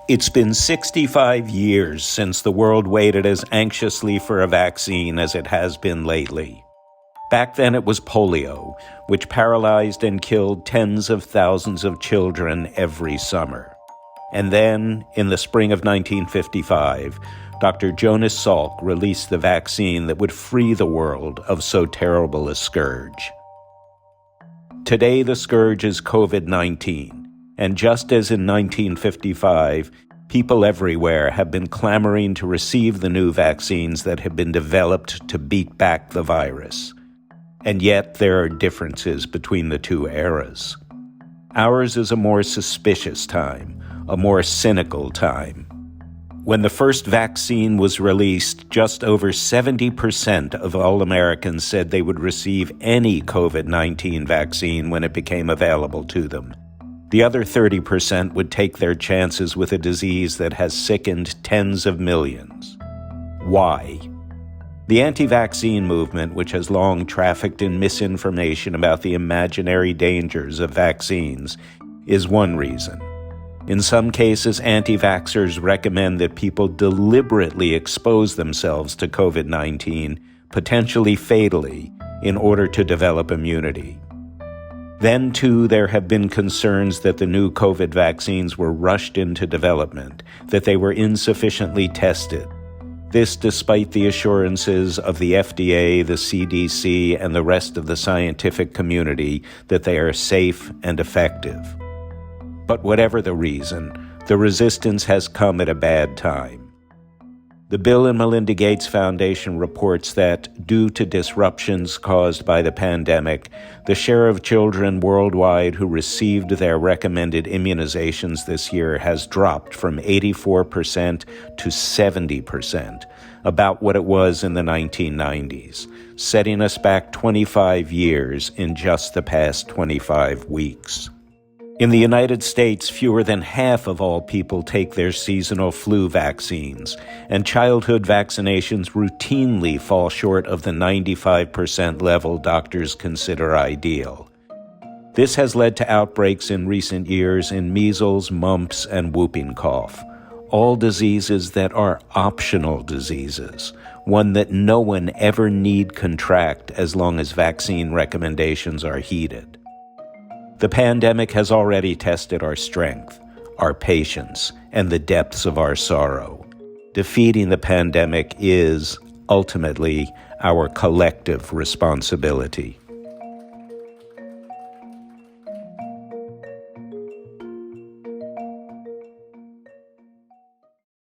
It's been 65 years since the world waited as anxiously for a vaccine as it has been lately. Back then it was polio, which paralyzed and killed tens of thousands of children every summer. And then, in the spring of 1955, Dr. Jonas Salk released the vaccine that would free the world of so terrible a scourge. Today the scourge is COVID-19. And just as in 1955, people everywhere have been clamoring to receive the new vaccines that have been developed to beat back the virus. And yet there are differences between the two eras. Ours is a more suspicious time, a more cynical time. When the first vaccine was released, just over 70% of all Americans said they would receive any COVID-19 vaccine when it became available to them. The other 30% would take their chances with a disease that has sickened tens of millions. Why? The anti-vaccine movement, which has long trafficked in misinformation about the imaginary dangers of vaccines, is one reason. In some cases, anti-vaxxers recommend that people deliberately expose themselves to COVID-19, potentially fatally, in order to develop immunity. Then, too, there have been concerns that the new COVID vaccines were rushed into development, that they were insufficiently tested. This despite the assurances of the FDA, the CDC, and the rest of the scientific community that they are safe and effective. But whatever the reason, the resistance has come at a bad time. The Bill and Melinda Gates Foundation reports that, due to disruptions caused by the pandemic, the share of children worldwide who received their recommended immunizations this year has dropped from 84% to 70%, about what it was in the 1990s, setting us back 25 years in just the past 25 weeks. In the United States, fewer than half of all people take their seasonal flu vaccines, and childhood vaccinations routinely fall short of the 95% level doctors consider ideal. This has led to outbreaks in recent years in measles, mumps, and whooping cough, all diseases that are optional diseases, one that no one ever need contract as long as vaccine recommendations are heeded. The pandemic has already tested our strength, our patience, and the depths of our sorrow. Defeating the pandemic is, ultimately, our collective responsibility.